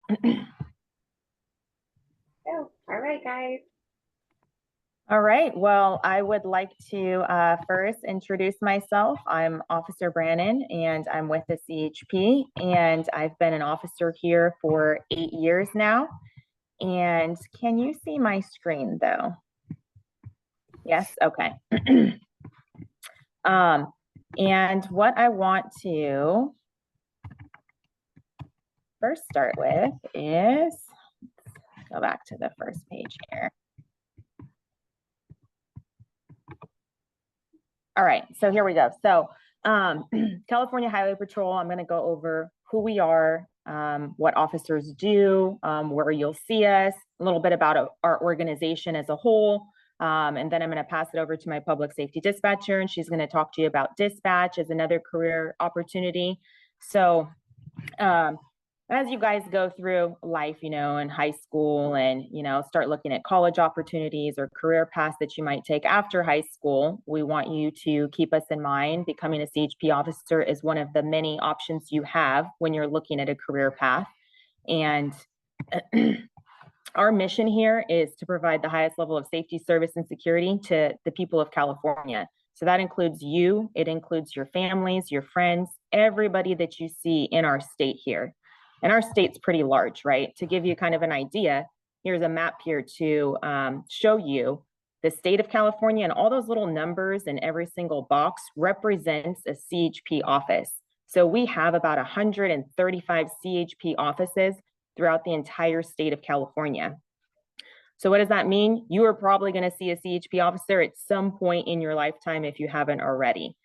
Oh, all right, guys. All right. Well, I would like to first introduce myself. I'm Officer Brannon, and I'm with the CHP, and I've been an officer here for 8 years now. And can you see my screen though? Yes. Okay. um, and what I want to first start with is go back to the first page here. All right, so here we go. So California Highway Patrol, I'm going to go over who we are, what officers do, where you'll see us, a little bit about our organization as a whole. And then I'm going to pass it over to my public safety dispatcher, and she's going to talk to you about dispatch as another career opportunity. So as you guys go through life, in high school and, start looking at college opportunities or career paths that you might take after high school, we want you to keep us in mind. Becoming a CHP officer is one of the many options you have when you're looking at a career path. And our mission here is to provide the highest level of safety, service, and security to the people of California. So that includes you, it includes your families, your friends, everybody that you see in our state here. And our state's pretty large, right? To give you kind of an idea, here's a map here to show you the state of California, and all those little numbers in every single box represents a CHP office. So we have about 135 CHP offices throughout the entire state of California. So what does that mean? You are probably going to see a CHP officer at some point in your lifetime if you haven't already.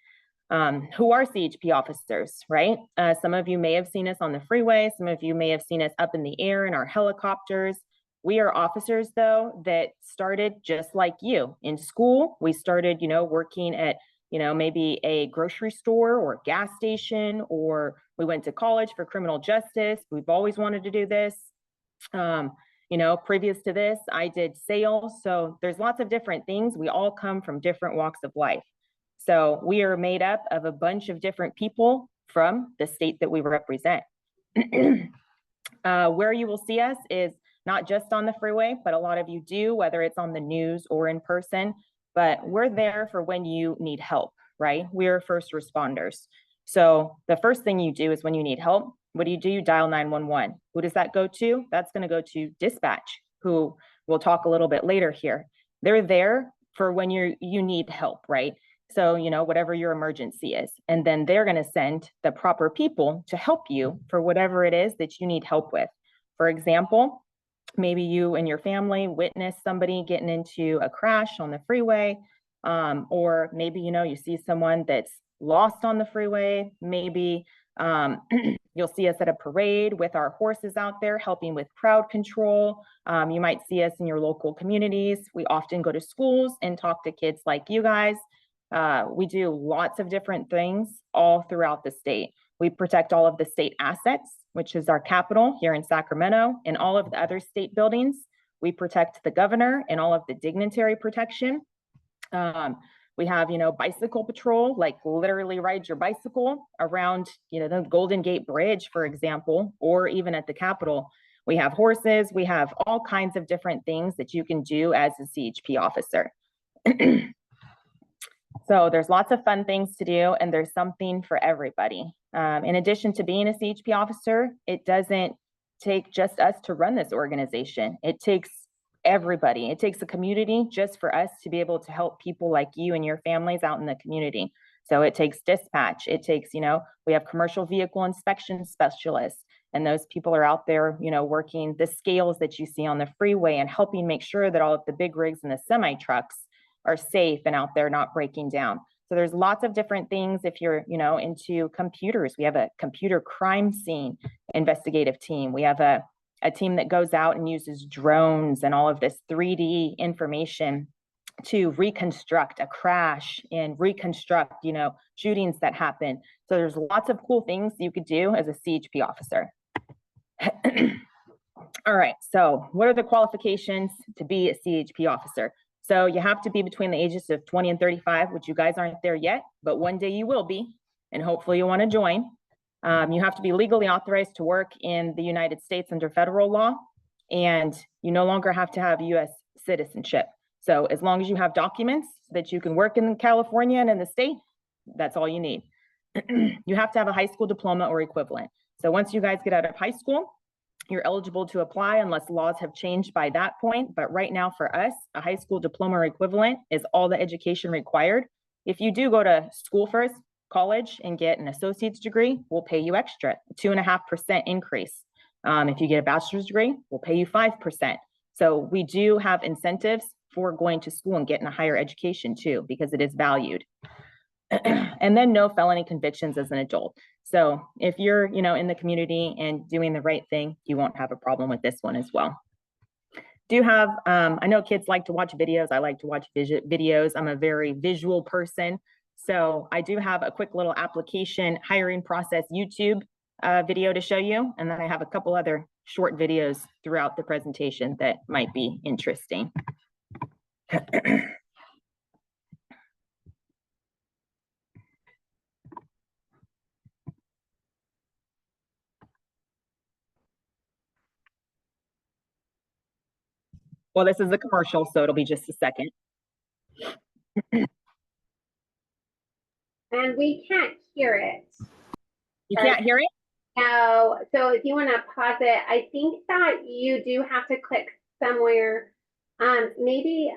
Who are CHP officers, right? Some of you may have seen us on the freeway. Some of you may have seen us up in the air in our helicopters. We are officers, though, that started just like you. In school, we started, working at, maybe a grocery store or gas station, or we went to college for criminal justice. We've always wanted to do this. Previous to this, I did sales. So there's lots of different things. We all come from different walks of life. So we are made up of a bunch of different people from the state that we represent. Where you will see us is not just on the freeway, but a lot of you do, whether it's on the news or in person. But we're there for when you need help, right? We're first responders. So the first thing you do is when you need help, what do? You dial 911. Who does that go to? That's going to go to dispatch, who we'll talk a little bit later here. They're there for when you need help, right? So, whatever your emergency is. And then they're going to send the proper people to help you for whatever it is that you need help with. For example, maybe you and your family witness somebody getting into a crash on the freeway. Or maybe, you see someone that's lost on the freeway. Maybe you'll see us at a parade with our horses out there helping with crowd control. You might see us in your local communities. We often go to schools and talk to kids like you guys. We do lots of different things all throughout the state. We protect all of the state assets, which is our capital here in Sacramento, and all of the other state buildings. We protect the governor and all of the dignitary protection. We have, bicycle patrol, like literally ride your bicycle around, the Golden Gate Bridge, for example, or even at the Capitol. We have horses. We have all kinds of different things that you can do as a CHP officer. So there's lots of fun things to do, and there's something for everybody. In addition to being a CHP officer, it doesn't take just us to run this organization. It takes everybody. It takes a community just for us to be able to help people like you and your families out in the community. So it takes dispatch. It takes, we have commercial vehicle inspection specialists, and those people are out there, working the scales that you see on the freeway and helping make sure that all of the big rigs and the semi trucks are safe and out there not breaking down. So there's lots of different things. If you're, into computers, we have a computer crime scene investigative team. We have a team that goes out and uses drones and all of this 3D information to reconstruct a crash and reconstruct, shootings that happen. So there's lots of cool things you could do as a CHP officer. All right, so what are the qualifications to be a CHP officer? So you have to be between the ages of 20 and 35, which you guys aren't there yet, but one day you will be, and hopefully you want to join. You have to be legally authorized to work in the United States under federal law, and you no longer have to have U.S. citizenship. So as long as you have documents that you can work in California and in the state, that's all you need. You have to have a high school diploma or equivalent. So once you guys get out of high school, you're eligible to apply unless laws have changed by that point. But right now for us, a high school diploma or equivalent is all the education required. If you do go to school first, college, and get an associate's degree, we'll pay you extra, 2.5% increase. If you get a bachelor's degree, we'll pay you 5%. So we do have incentives for going to school and getting a higher education too, because it is valued. And then no felony convictions as an adult. So if you're, in the community and doing the right thing, you won't have a problem with this one as well. Do have, I know kids like to watch videos. I like to watch videos. I'm a very visual person. So I do have a quick little application hiring process YouTube video to show you. And then I have a couple other short videos throughout the presentation that might be interesting. Well, this is a commercial, so it'll be just a second. And we can't hear it. You can't hear it? No. So if you want to pause it, I think that you do have to click somewhere. Maybe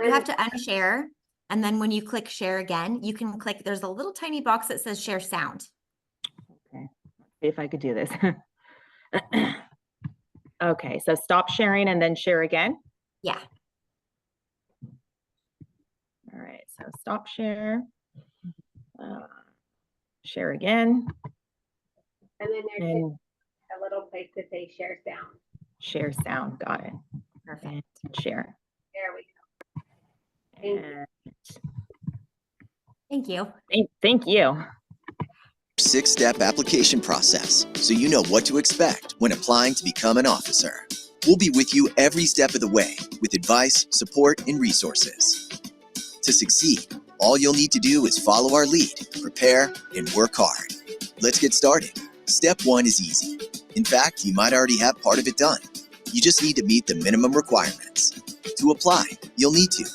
you have to unshare. And then when you click share again, you can click, there's a little tiny box that says share sound. Okay, let's see if I could do this. Okay, so stop sharing and then share again. Yeah. All right, so stop share. Share again. And then there's a little place to say share sound. Share sound, got it. Perfect. And share. There we go. Thank you. Thank you. 6-step application process, so you know what to expect when applying to become an officer. We'll be with you every step of the way with advice, support, and resources. To succeed, all you'll need to do is follow our lead, prepare, and work hard. Let's get started. Step 1 is easy. In fact, you might already have part of it done. You just need to meet the minimum requirements. To apply, you'll need to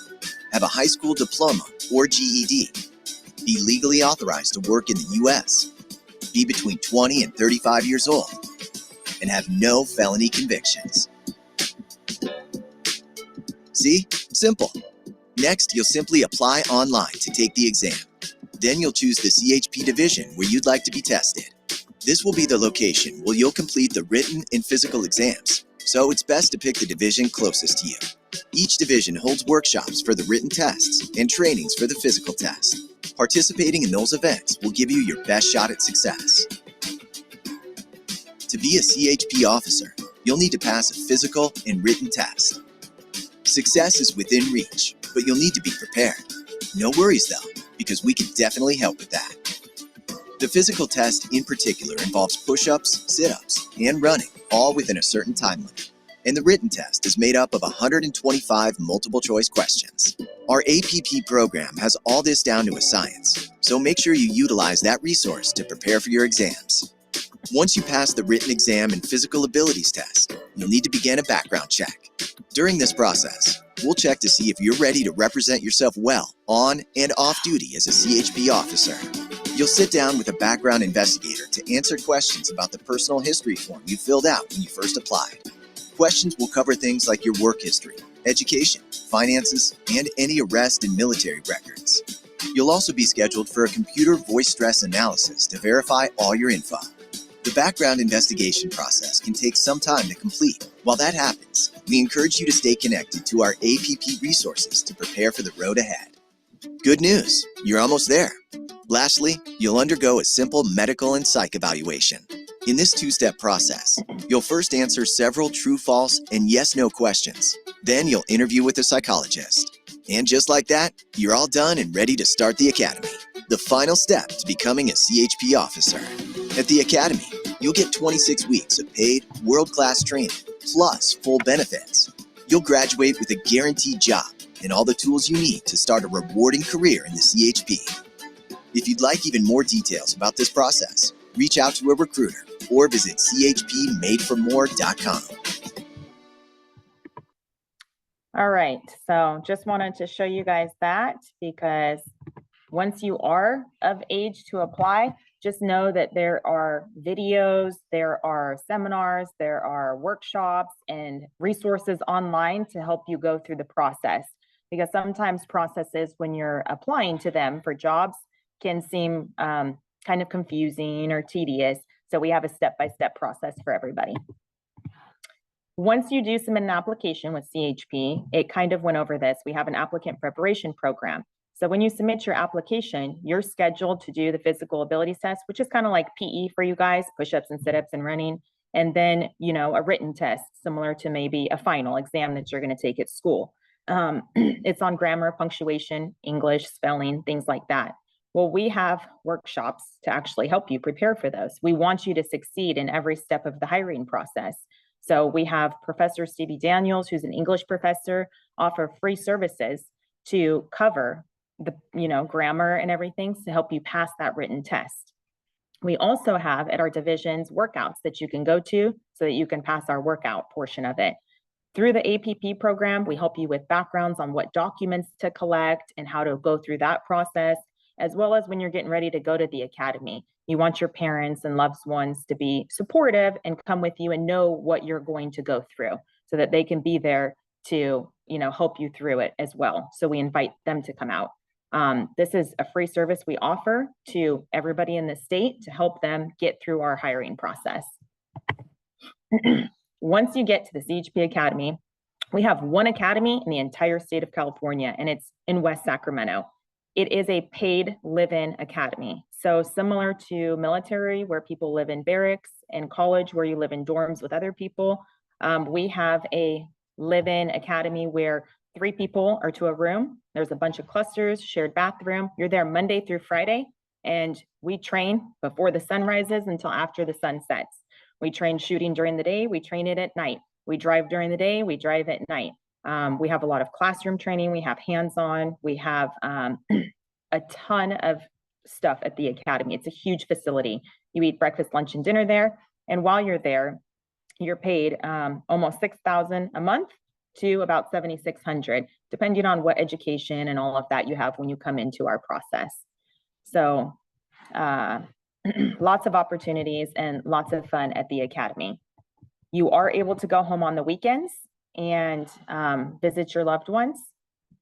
have a high school diploma or GED, be legally authorized to work in the U.S., be between 20 and 35 years old, and have no felony convictions. See? Simple. Next, you'll simply apply online to take the exam. Then you'll choose the CHP division where you'd like to be tested. This will be the location where you'll complete the written and physical exams, so it's best to pick the division closest to you. Each division holds workshops for the written tests and trainings for the physical test. Participating in those events will give you your best shot at success. To be a CHP officer, you'll need to pass a physical and written test. Success is within reach, but you'll need to be prepared. No worries though, because we can definitely help with that. The physical test in particular involves push-ups, sit-ups, and running, all within a certain time limit. And the written test is made up of 125 multiple-choice questions. Our APP program has all this down to a science, so make sure you utilize that resource to prepare for your exams. Once you pass the written exam and physical abilities test, you'll need to begin a background check. During this process, we'll check to see if you're ready to represent yourself well on and off duty as a CHP officer. You'll sit down with a background investigator to answer questions about the personal history form you filled out when you first applied. Questions will cover things like your work history, education, finances, and any arrest and military records. You'll also be scheduled for a computer voice stress analysis to verify all your info. The background investigation process can take some time to complete. While that happens, we encourage you to stay connected to our APP resources to prepare for the road ahead. Good news, you're almost there. Lastly, you'll undergo a simple medical and psych evaluation. In this 2-step process, you'll first answer several true, false, and yes/no questions. Then you'll interview with a psychologist. And just like that, you're all done and ready to start the Academy, the final step to becoming a CHP officer. At the Academy, you'll get 26 weeks of paid, world-class training, plus full benefits. You'll graduate with a guaranteed job and all the tools you need to start a rewarding career in the CHP. If you'd like even more details about this process, reach out to a recruiter or visit chpmadeformore.com. All right, so just wanted to show you guys that, because once you are of age to apply, just know that there are videos, there are seminars, there are workshops and resources online to help you go through the process. Because sometimes processes when you're applying to them for jobs can seem kind of confusing or tedious. So we have a step-by-step process for everybody. Once you do submit an application with CHP, it kind of went over this. We have an applicant preparation program. So when you submit your application, you're scheduled to do the physical abilities test, which is kind of like PE for you guys, push-ups and sit-ups and running. And then, you know, a written test similar to maybe a final exam that you're going to take at school. It's on grammar, punctuation, English, spelling, things like that. Well, we have workshops to actually help you prepare for those. We want you to succeed in every step of the hiring process. So we have Professor Stevie Daniels, who's an English professor, offer free services to cover the, you know, grammar and everything to help you pass that written test. We also have at our divisions workouts that you can go to so that you can pass our workout portion of it. Through the APP program, we help you with backgrounds on what documents to collect and how to go through that process, as well as when you're getting ready to go to the academy. You want your parents and loved ones to be supportive and come with you and know what you're going to go through so that they can be there to, you know, help you through it as well. So we invite them to come out. This is a free service we offer to everybody in the state to help them get through our hiring process. Once you get to the CHP Academy, we have one academy in the entire state of California, and it's in West Sacramento. It is a paid live-in academy. So similar to military, where people live in barracks, and college, where you live in dorms with other people, we have a live-in academy where 3 people are to a room. There's a bunch of clusters, shared bathroom. You're there Monday through Friday, and we train before the sun rises until after the sun sets. We train shooting during the day, we train it at night. We drive during the day, we drive at night. We have a lot of classroom training, we have hands-on, we have a ton of stuff at the academy. It's a huge facility. You eat breakfast, lunch, and dinner there. And while you're there, you're paid almost $6,000 a month to about $7,600, depending on what education and all of that you have when you come into our process. So lots of opportunities and lots of fun at the academy. You are able to go home on the weekends and visit your loved ones,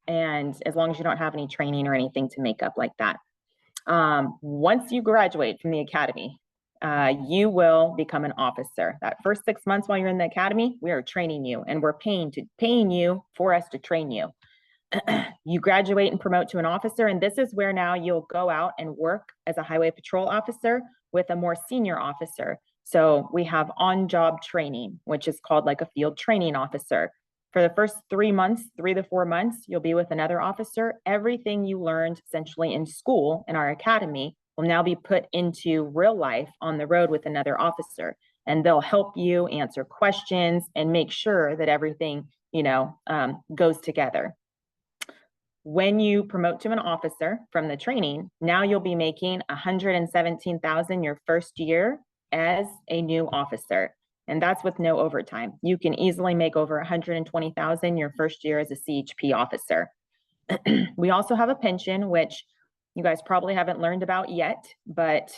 and as long as you don't have any training or anything to make up like that. Once you graduate from the academy, you will become an officer. That first 6 months while you're in the academy, we are training you, and we're paying you for us to train you. You graduate and promote to an officer, and this is where now you'll go out and work as a highway patrol officer with a more senior officer. So we have on-job training, which is called like a field training officer. For the first 3 months, 3 to 4 months, you'll be with another officer. Everything you learned essentially in school in our academy will now be put into real life on the road with another officer, and they'll help you answer questions and make sure that everything, you know, goes together. When you promote to an officer from the training, now you'll be making $117,000 your first year as a new officer. And that's with no overtime. You can easily make over $120,000 your first year as a CHP officer. We also have a pension, which you guys probably haven't learned about yet, but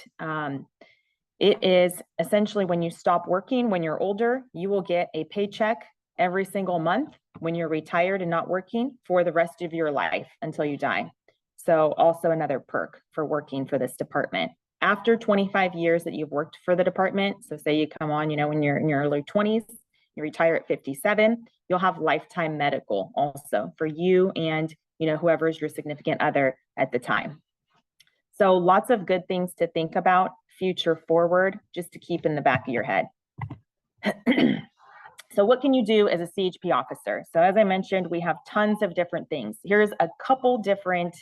it is essentially when you stop working, when you're older, you will get a paycheck every single month when you're retired and not working for the rest of your life until you die. So also another perk for working for this department. After 25 years that you've worked for the department, so say you come on, you know, when you're in your early 20s, you retire at 57, you'll have lifetime medical also for you and, you know, whoever is your significant other at the time. So lots of good things to think about future forward, just to keep in the back of your head. So what can you do as a CHP officer? So as I mentioned, we have tons of different things. Here's a couple different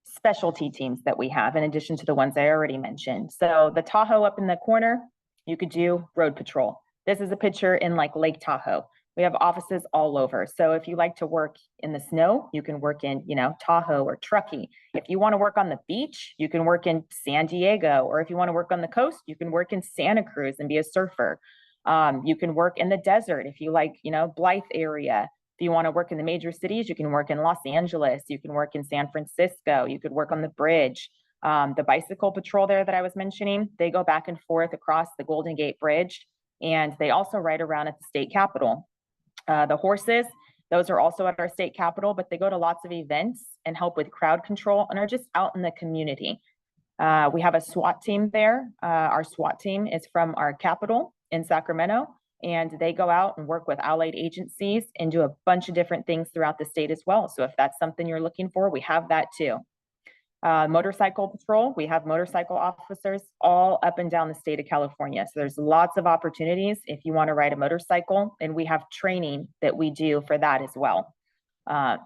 specialty teams that we have in addition to the ones I already mentioned. So the Tahoe up in the corner, you could do road patrol. This is a picture in like Lake Tahoe. We have offices all over. So if you like to work in the snow, you can work in, Tahoe or Truckee. If you want to work on the beach, you can work in San Diego. Or if you want to work on the coast, you can work in Santa Cruz and be a surfer. You can work in the desert if you like, Blythe area. If you want to work in the major cities, you can work in Los Angeles. You can work in San Francisco. You could work on the bridge. The bicycle patrol there that I was mentioning, they go back and forth across the Golden Gate Bridge, and they also ride around at the state capitol. The horses, those are also at our state capitol, but they go to lots of events and help with crowd control and are just out in the community. We have a SWAT team there. Our SWAT team is from our capital in Sacramento, and they go out and work with allied agencies and do a bunch of different things throughout the state as well. So if that's something you're looking for, we have that too. Motorcycle patrol, we have motorcycle officers all up and down the state of California. So there's lots of opportunities if you want to ride a motorcycle, and we have training that we do for that as well.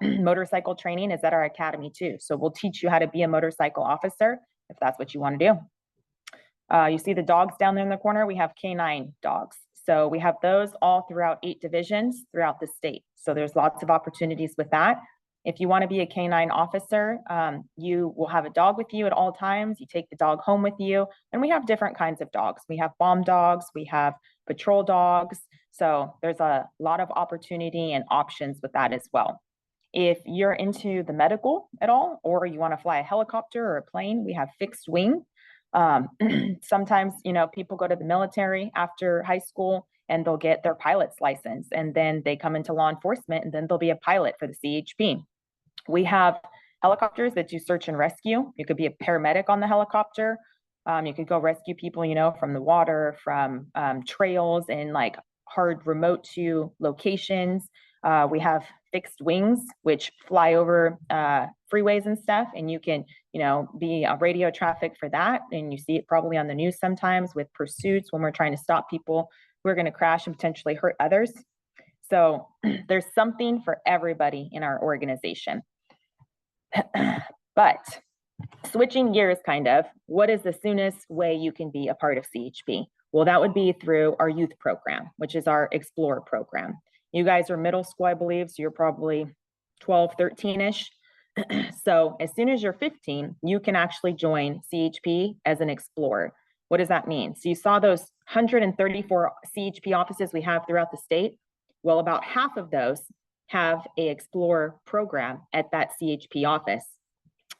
Motorcycle training is at our academy too. So we'll teach you how to be a motorcycle officer if that's what you want to do. You see the dogs down there in the corner? We have canine dogs. So we have those all throughout 8 divisions throughout the state. So there's lots of opportunities with that. If you want to be a canine officer, you will have a dog with you at all times. You take the dog home with you, and we have different kinds of dogs. We have bomb dogs, we have patrol dogs. So there's a lot of opportunity and options with that as well. If you're into the medical at all, or you want to fly a helicopter or a plane, we have fixed wing. Sometimes, people go to the military after high school and they'll get their pilot's license, and then they come into law enforcement, and then they'll be a pilot for the CHP. We have helicopters that do search and rescue. You could be a paramedic on the helicopter. You could go rescue people, from the water, from trails and like hard remote to locations. We have fixed wings, which fly over freeways and stuff. And you can, be on radio traffic for that. And you see it probably on the news sometimes with pursuits when we're trying to stop people who are going to crash and potentially hurt others. So there's something for everybody in our organization. But switching gears what is the soonest way you can be a part of CHP? Well, that would be through our youth program, which is our Explore program. You guys are middle school, I believe, so you're probably 12, 13-ish. So as soon as you're 15, you can actually join CHP as an Explorer. What does that mean? So you saw those 134 CHP offices we have throughout the state. Well, about half of those have a Explorer program at that CHP office.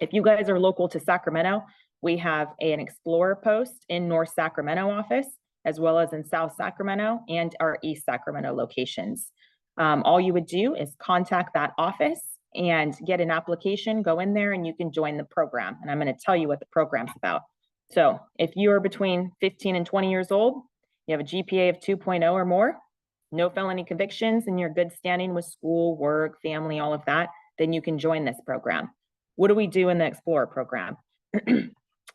If you guys are local to Sacramento, we have an Explorer post in North Sacramento office, as well as in South Sacramento and our East Sacramento locations. All you would do is contact that office and get an application, go in there, and you can join the program. And I'm going to tell you what the program's about. So if you are between 15 and 20 years old, you have a GPA of 2.0 or more, no felony convictions, and you're good standing with school, work, family, all of that, then you can join this program. What do we do in the Explorer program?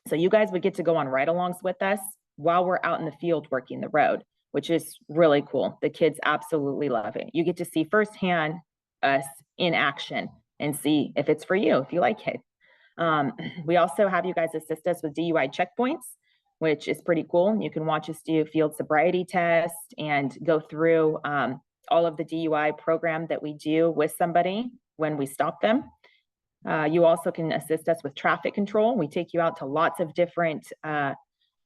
So you guys would get to go on ride-alongs with us while we're out in the field working the road, which is really cool. The kids absolutely love it. You get to see firsthand us in action and see if it's for you, if you like it. We also have you guys assist us with DUI checkpoints, which is pretty cool. You can watch us do field sobriety tests and go through all of the DUI program that we do with somebody when we stop them. You also can assist us with traffic control. We take you out to lots of different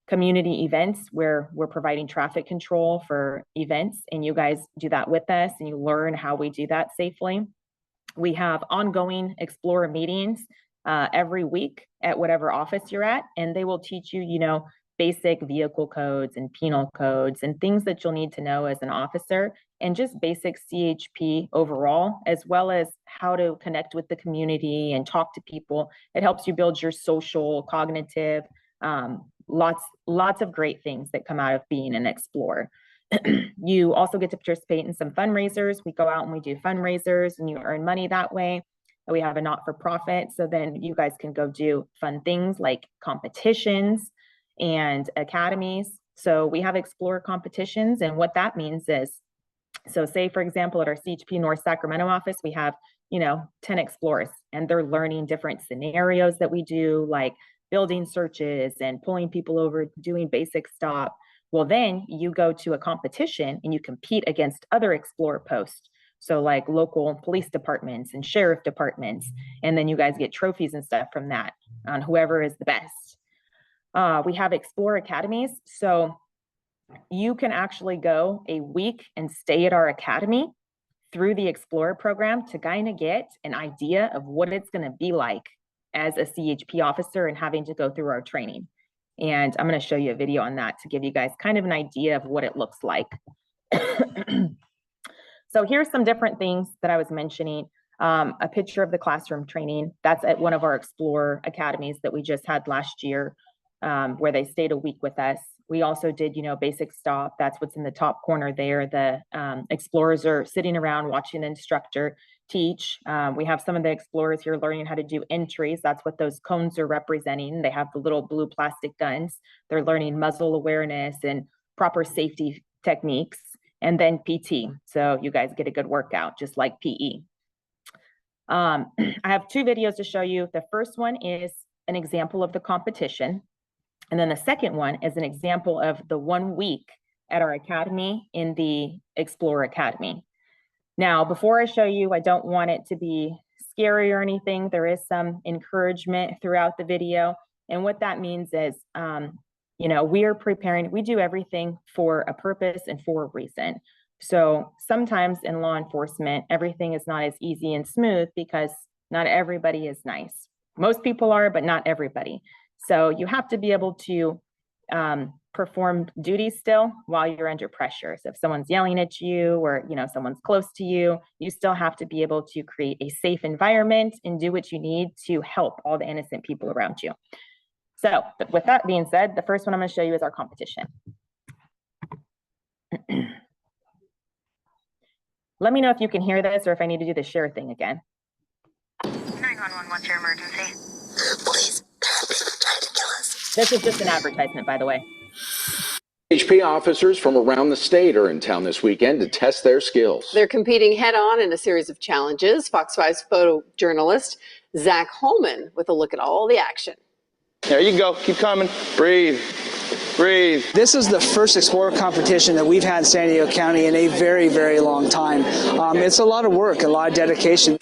community events where we're providing traffic control for events, and you guys do that with us and you learn how we do that safely. We have ongoing Explorer meetings every week at whatever office you're at, and they will teach you, basic vehicle codes and penal codes and things that you'll need to know as an officer, and just basic CHP overall, as well as how to connect with the community and talk to people. It helps you build your social, cognitive, lots of great things that come out of being an Explorer. You also get to participate in some fundraisers. We go out and we do fundraisers and you earn money that way. We have a not-for-profit, so then you guys can go do fun things like competitions and academies. So we have Explorer competitions, and what that means is, so say for example, at our CHP North Sacramento office, we have, 10 Explorers, and they're learning different scenarios that we do, like building searches and pulling people over, doing basic stop. Well, then you go to a competition and you compete against other Explorer posts. So like local police departments and sheriff departments. And then you guys get trophies and stuff from that on whoever is the best. We have Explorer Academies. So you can actually go a week and stay at our academy through the Explorer program to kind of get an idea of what it's going to be like as a CHP officer and having to go through our training. And I'm going to show you a video on that to give you guys kind of an idea of what it looks like. So here's some different things that I was mentioning. A picture of the classroom training. That's at one of our Explorer academies that we just had last year, where they stayed a week with us. We also did, basic stop. That's what's in the top corner there. The Explorers are sitting around watching the instructor teach. We have some of the Explorers here learning how to do entries. That's what those cones are representing. They have the little blue plastic guns. They're learning muzzle awareness and proper safety techniques. And then PT. So you guys get a good workout, just like PE. I have 2 videos to show you. The first one is an example of the competition. And then the second one is an example of the 1 week at our academy in the Explorer Academy. Now, before I show you, I don't want it to be scary or anything. There is some encouragement throughout the video. And what that means is, we are preparing, we do everything for a purpose and for a reason. So sometimes in law enforcement, everything is not as easy and smooth because not everybody is nice. Most people are, but not everybody. So you have to be able to perform duties still while you're under pressure. So if someone's yelling at you or, someone's close to you, you still have to be able to create a safe environment and do what you need to help all the innocent people around you. So with that being said, the first one I'm going to show you is our competition. Let me know if you can hear this or if I need to do the share thing again. 911, what's your emergency? Police trying to kill us. This is just an advertisement, by the way. CHP officers from around the state are in town this weekend to test their skills. They're competing head-on in a series of challenges. Fox 5's photojournalist Zach Holman with a look at all the action. There you go. Keep coming. Breathe. Breathe. This is the first Explorer competition that we've had in San Diego County in a very, very long time. It's a lot of work, a lot of dedication.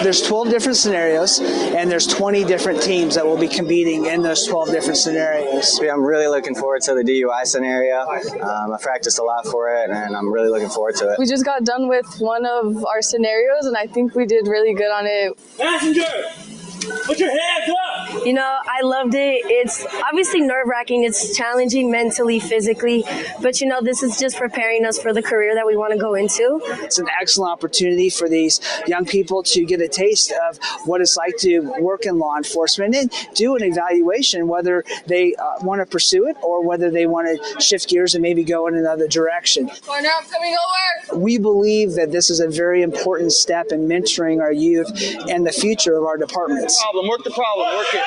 There's 12 different scenarios, and there's 20 different teams that will be competing in those 12 different scenarios. I'm really looking forward to the DUI scenario. I practiced a lot for it, and I'm really looking forward to it. We just got done with one of our scenarios, and I think we did really good on it. Passenger! Put your hands up! I loved it. It's obviously nerve-wracking. It's challenging mentally, physically. But, this is just preparing us for the career that we want to go into. It's an excellent opportunity for these young people to get a taste of what it's like to work in law enforcement and do an evaluation whether they want to pursue it or whether they want to shift gears and maybe go in another direction. Corner, I'm coming over! We believe that this is a very important step in mentoring our youth and the future of our departments. Work the problem. Work it.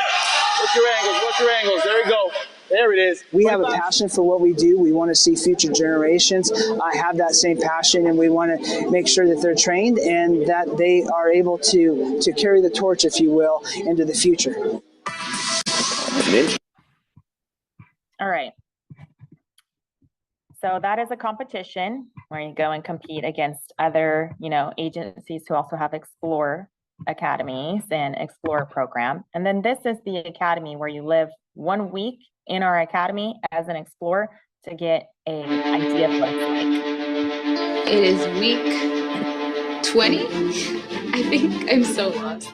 Work your angles. Work your angles. There you go. There it is. We have a passion for what we do. We want to see future generations have that same passion, and we want to make sure that they're trained and that they are able to carry the torch, if you will, into the future. All right. So that is a competition where you go and compete against other, agencies who also have Explorer academies and Explorer program. And then this is the academy where you live 1 week in our academy as an Explorer to get an idea of what it's like. It is week 20. I think I'm so lost.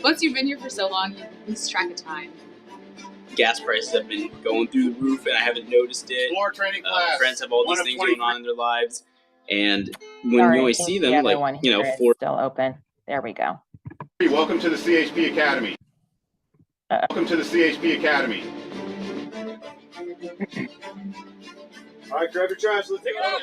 Once you've been here for so long, you lose track of time. Gas prices have been going through the roof and I haven't noticed it. More training class. Friends have all these things going on in their lives. And when you always see them, still open. There we go. Welcome to the CHP Academy. Welcome to the CHP Academy. All right, grab your trash. Let's take it out.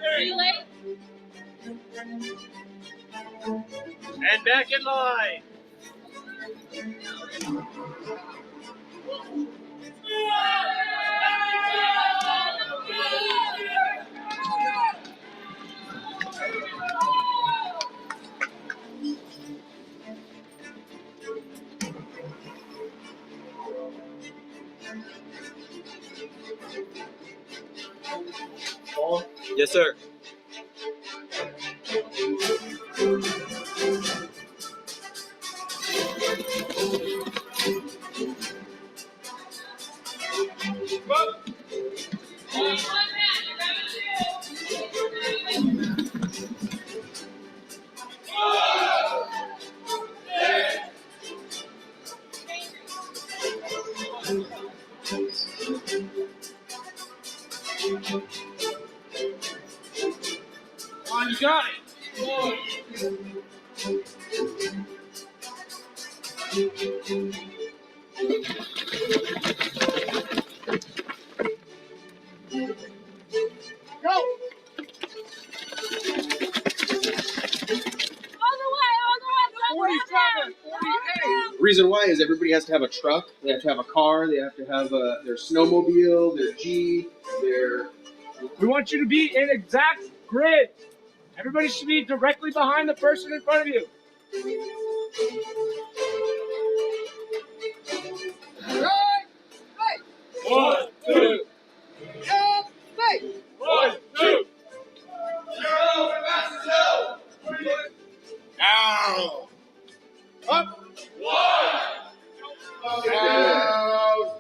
Are you late? red line. Yes, sir. Come on, you got it. Reason why is everybody has to have a truck, they have to have a car, they have to have their snowmobile, their Jeep, their... We want you to be in exact grid. Everybody should be directly behind the person in front of you. One, two. One, two. Now. Up. Down.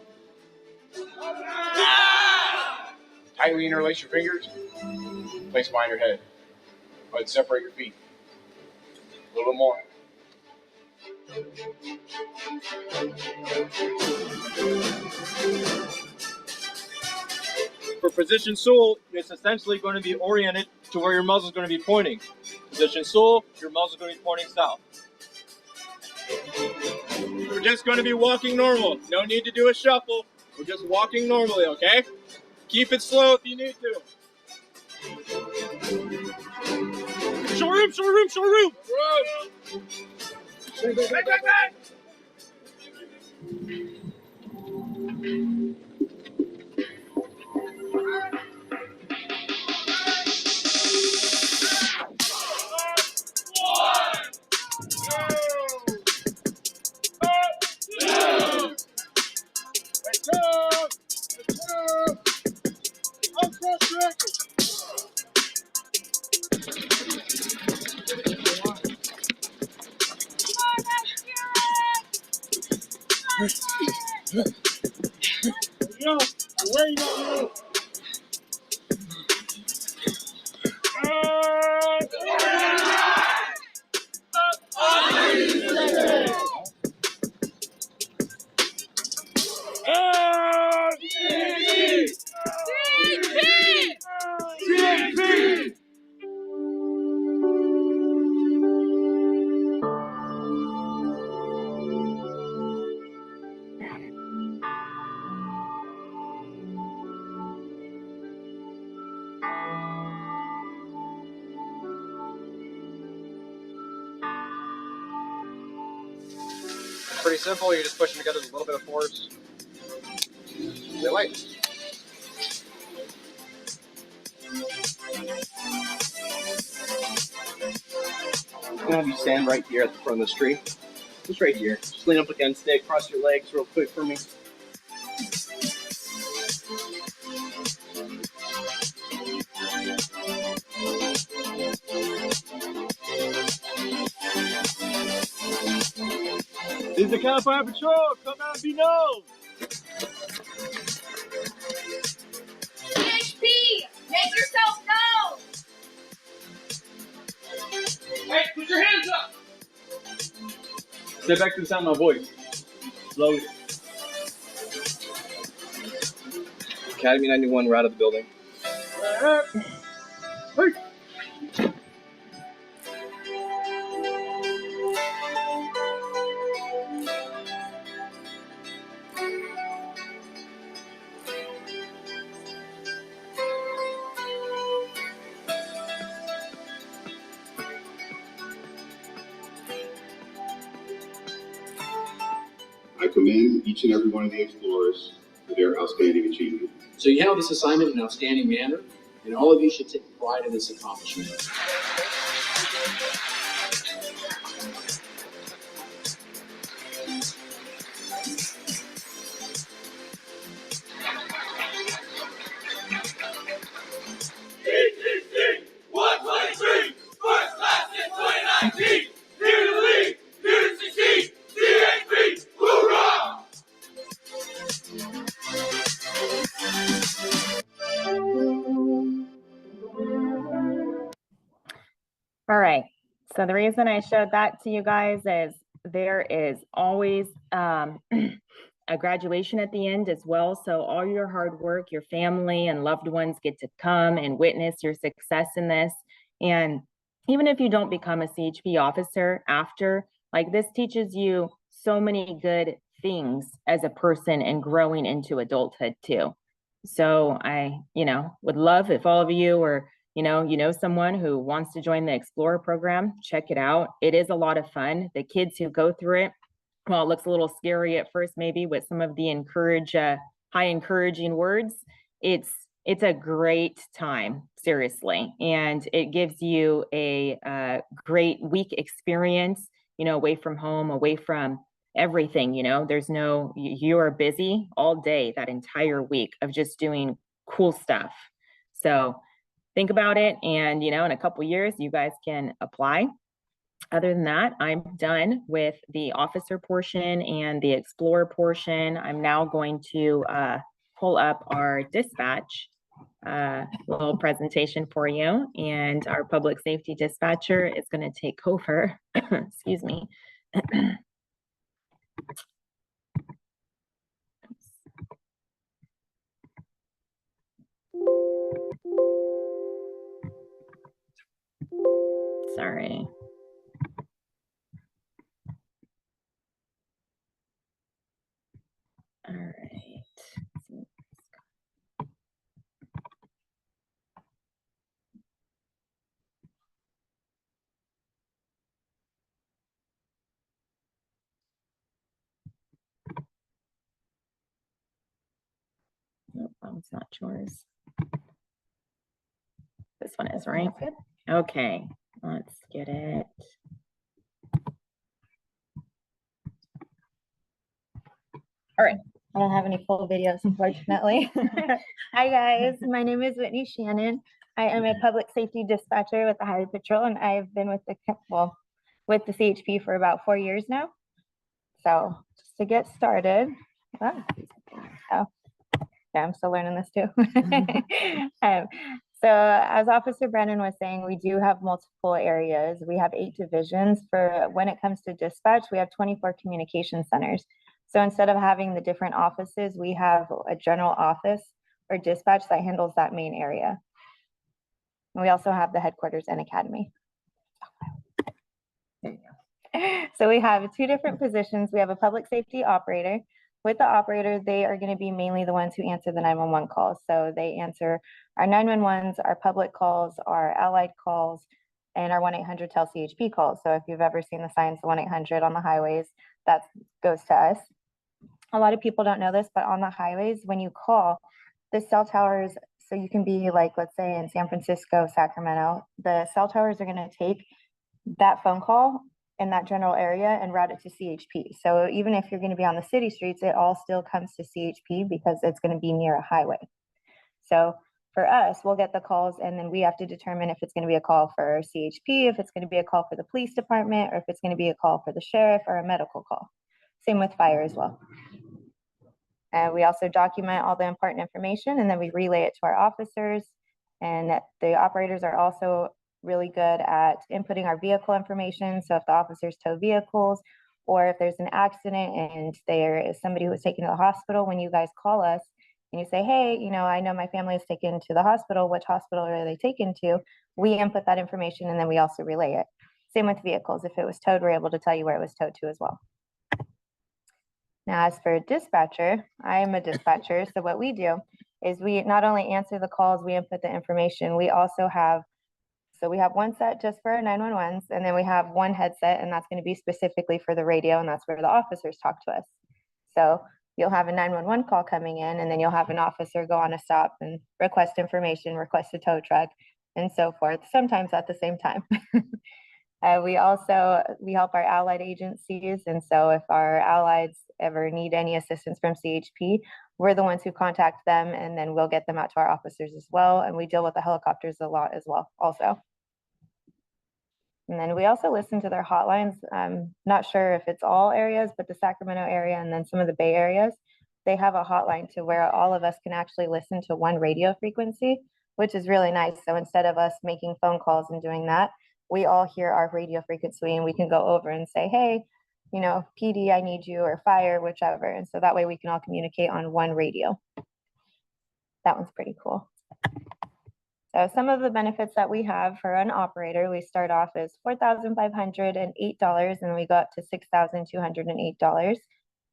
Tightly interlace your fingers. Place behind your head. Go ahead and separate your feet. A little bit more. For position Sul, it's essentially going to be oriented to where your muzzle is going to be pointing. Position Sul, your muzzle is going to be pointing south. We're just going to be walking normal. No need to do a shuffle. We're just walking normally, okay? Keep it slow if you need to. Show room, show room, show room! Back. Where you going? Pretty simple, you're just pushing together with a little bit of force. Stay light. I'm gonna have you stand right here at the front of the tree. Just right here. Just lean up against it, cross your legs real quick for me. This is the California Patrol. Come out and be known. CHP, make yourself known. Hey, put your hands up. Step back to the sound of my voice. Slowly. Academy 91, we're out of the building. I commend each and every one of the explorers for their outstanding achievement. So you handled this assignment in an outstanding manner, and all of you should take pride in this accomplishment. ETC 123, first class in 2019. Here to lead, here to succeed. CHP, hoorah! All right. So the reason I showed that to you guys is there is always a graduation at the end as well. So all your hard work, your family and loved ones get to come and witness your success in this. And even if you don't become a CHP officer after, like, this teaches you so many good things as a person and growing into adulthood too. So I, would love if all of you or someone who wants to join the Explorer program, check it out. It is a lot of fun. The kids who go through it, well, it looks a little scary at first, maybe with some of the high encouraging words. It's a great time, seriously. And it gives you a great week experience, away from home, away from everything, you are busy all day, that entire week of just doing cool stuff. So think about it. And, in a couple years, you guys can apply. Other than that, I'm done with the officer portion and the Explorer portion. I'm now going to pull up our dispatch little presentation for you. And our public safety dispatcher is going to take over. Excuse me. Sorry. All right. Nope, that one's not yours. This one is, right? Okay, let's get it. All right. I don't have any full videos, unfortunately. Hi guys, my name is Whitney Shannon. I am a public safety dispatcher with the Highway Patrol, and I've been with the CHP for about 4 years now. So just to get started, yeah, I'm still learning this too. So as Officer Brennan was saying, we do have multiple areas. We have 8 divisions. For when it comes to dispatch, we have 24 communication centers. So instead of having the different offices, we have a general office or dispatch that handles that main area. And we also have the headquarters and academy. There you go. So we have 2 different positions. We have a public safety operator. With the operator, they are going to be mainly the ones who answer the 911 calls. So they answer our 911s, our public calls, our allied calls, and our 1-800-TEL-CHP calls. So if you've ever seen the signs, the 1-800 on the highways, that goes to us. A lot of people don't know this, but on the highways, when you call, the cell towers, so you can be like, let's say in San Francisco, Sacramento, the cell towers are going to take that phone call in that general area and route it to CHP. So even if you're going to be on the city streets, it all still comes to CHP because it's going to be near a highway. So for us, we'll get the calls and then we have to determine if it's going to be a call for CHP, if it's going to be a call for the police department, or if it's going to be a call for the sheriff or a medical call. Same with fire as well. And we also document all the important information and then we relay it to our officers. And the operators are also really good at inputting our vehicle information. So if the officers tow vehicles or if there's an accident and there is somebody who was taken to the hospital, when you guys call us and you say, hey, I know my family is taken to the hospital, which hospital are they taken to? We input that information and then we also relay it. Same with vehicles. If it was towed, we're able to tell you where it was towed to as well. Now, as for a dispatcher, I am a dispatcher. So what we do is we not only answer the calls, we input the information. We also have, so we have one set just for our 911s, and then we have one headset, and that's going to be specifically for the radio, and that's where the officers talk to us. So you'll have a 911 call coming in, and then you'll have an officer go on a stop and request information, request a tow truck, and so forth, sometimes at the same time. We help our allied agencies, and so if our allies ever need any assistance from CHP, we're the ones who contact them, and then we'll get them out to our officers as well, and we deal with the helicopters a lot as well also. And then we also listen to their hotlines. I'm not sure if it's all areas, but the Sacramento area and then some of the Bay areas, they have a hotline to where all of us can actually listen to one radio frequency, which is really nice. So instead of us making phone calls and doing that, we all hear our radio frequency and we can go over and say, hey, you know, PD, I need you, or fire, whichever. And so that way we can all communicate on one radio. That one's pretty cool. So some of the benefits that we have for an operator, we start off as $4,508, and then we go up to $6,208.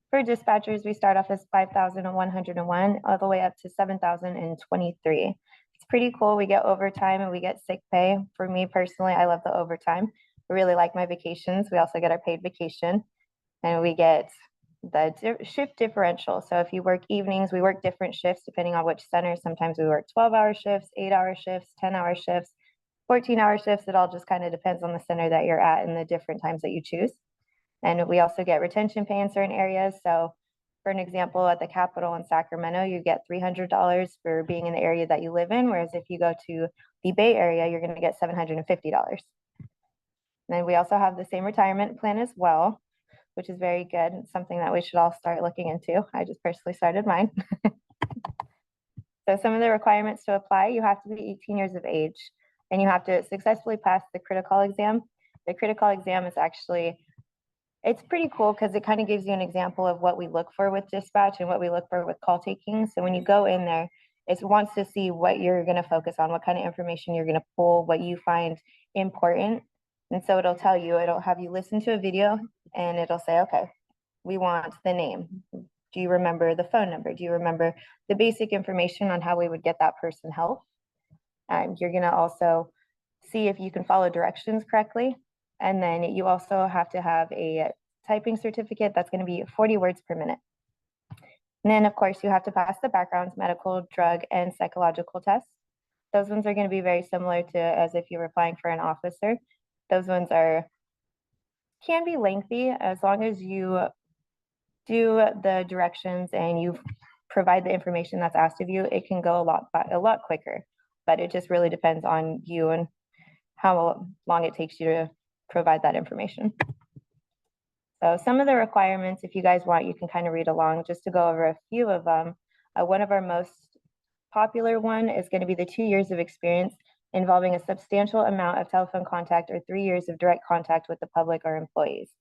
For dispatchers, we start off as $5,101, all the way up to $7,023. It's pretty cool. We get overtime and we get sick pay. For me personally, I love the overtime. I really like my vacations. We also get our paid vacation, and we get the shift differential. So if you work evenings, we work different shifts depending on which center. Sometimes we work 12-hour shifts, 8-hour shifts, 10-hour shifts, 14-hour shifts. It all just kind of depends on the center that you're at and the different times that you choose. And we also get retention pay in certain areas. So for an example, at the Capitol in Sacramento, you get $300 for being in the area that you live in. Whereas if you go to the Bay Area, you're going to get $750. And then we also have the same retirement plan as well, which is very good. It's something that we should all start looking into. I just personally started mine. So some of the requirements to apply, you have to be 18 years of age, and you have to successfully pass the critical exam. The critical exam is actually, it's pretty cool because it kind of gives you an example of what we look for with dispatch and what we look for with call taking. So when you go in there, it wants to see what you're going to focus on, what kind of information you're going to pull, what you find important. And so it'll tell you, it'll have you listen to a video and it'll say, okay, we want the name. Do you remember the phone number? Do you remember the basic information on how we would get that person help? You're going to also see if you can follow directions correctly. And then you also have to have a typing certificate that's going to be 40 words per minute. And then, of course, you have to pass the backgrounds, medical, drug, and psychological tests. Those ones are going to be very similar to as if you were applying for an officer. Those ones can be lengthy. As long as you do the directions and you provide the information that's asked of you, it can go a lot quicker. But it just really depends on you and how long it takes you to provide that information. So some of the requirements, if you guys want, you can kind of read along just to go over a few of them. One of our most popular one is going to be the 2 years of experience involving a substantial amount of telephone contact or 3 years of direct contact with the public or employees.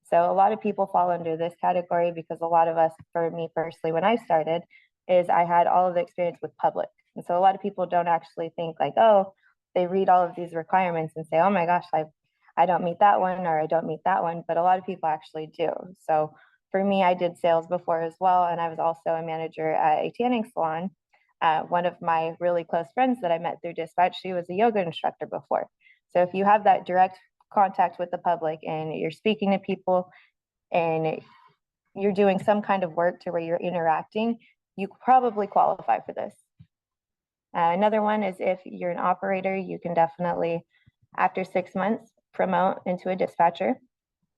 So a lot of people fall under this category because a lot of us, for me personally, when I started, is I had all of the experience with public. And so a lot of people don't actually think like, oh, they read all of these requirements and say, oh my gosh, I don't meet that one or I don't meet that one, but a lot of people actually do. So for me, I did sales before as well, and I was also a manager at a tanning salon. One of my really close friends that I met through dispatch, she was a yoga instructor before. So if you have that direct contact with the public and you're speaking to people and you're doing some kind of work to where you're interacting, you probably qualify for this. Another one is if you're an operator, you can definitely, after 6 months, promote into a dispatcher.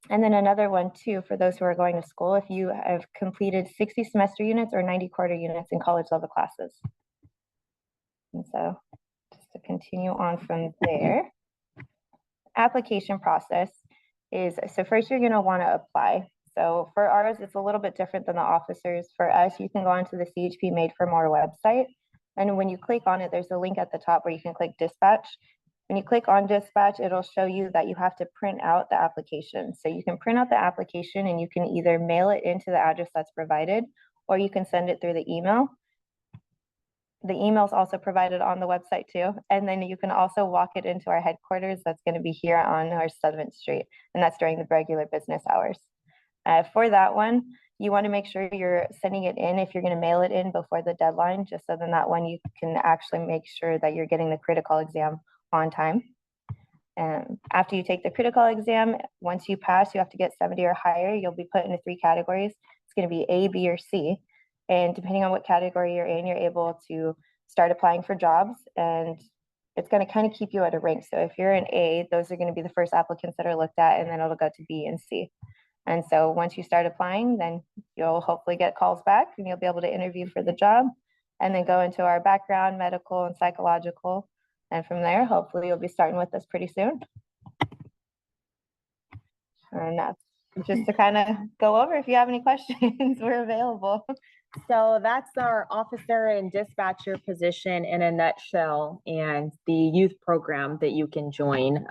And then another one too, for those who are going to school, if you have completed 60 semester units or 90 quarter units in college level classes. And so just to continue on from there, application process is, so first you're going to want to apply. So for ours, it's a little bit different than the officers. For us, you can go onto the CHP Made for More website. And when you click on it, there's a link at the top where you can click dispatch. When you click on dispatch, it'll show you that you have to print out the application. So you can print out the application and you can either mail it into the address that's provided, or you can send it through the email. The email is also provided on the website too. And then you can also walk it into our headquarters that's going to be here on our 7th Street. And that's during the regular business hours. For that one, you want to make sure you're sending it in if you're going to mail it in before the deadline, just so then that one you can actually make sure that you're getting the critical exam on time. And after you take the critical exam, once you pass, you have to get 70 or higher. You'll be put into 3 categories. It's going to be A, B, or C. And depending on what category you're in, you're able to start applying for jobs, and it's going to kind of keep you at a rank. So if you're in A, those are going to be the first applicants that are looked at, and then it'll go to B and C. And so once you start applying, then you'll hopefully get calls back and you'll be able to interview for the job and then go into our background, medical, and psychological. And from there, hopefully you'll be starting with us pretty soon. And that's just to kind of go over. If you have any questions, we're available. So that's our officer and dispatcher position in a nutshell, and the youth program that you can join.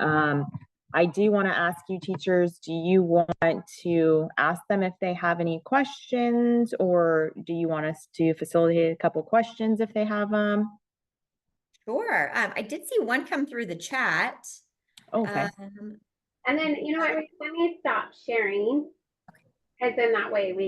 I do want to ask you, teachers, do you want to ask them if they have any questions, or do you want us to facilitate a couple questions if they have them? Sure. I did see one come through the chat. Okay. And then, you know what, let me stop sharing. Because then that way we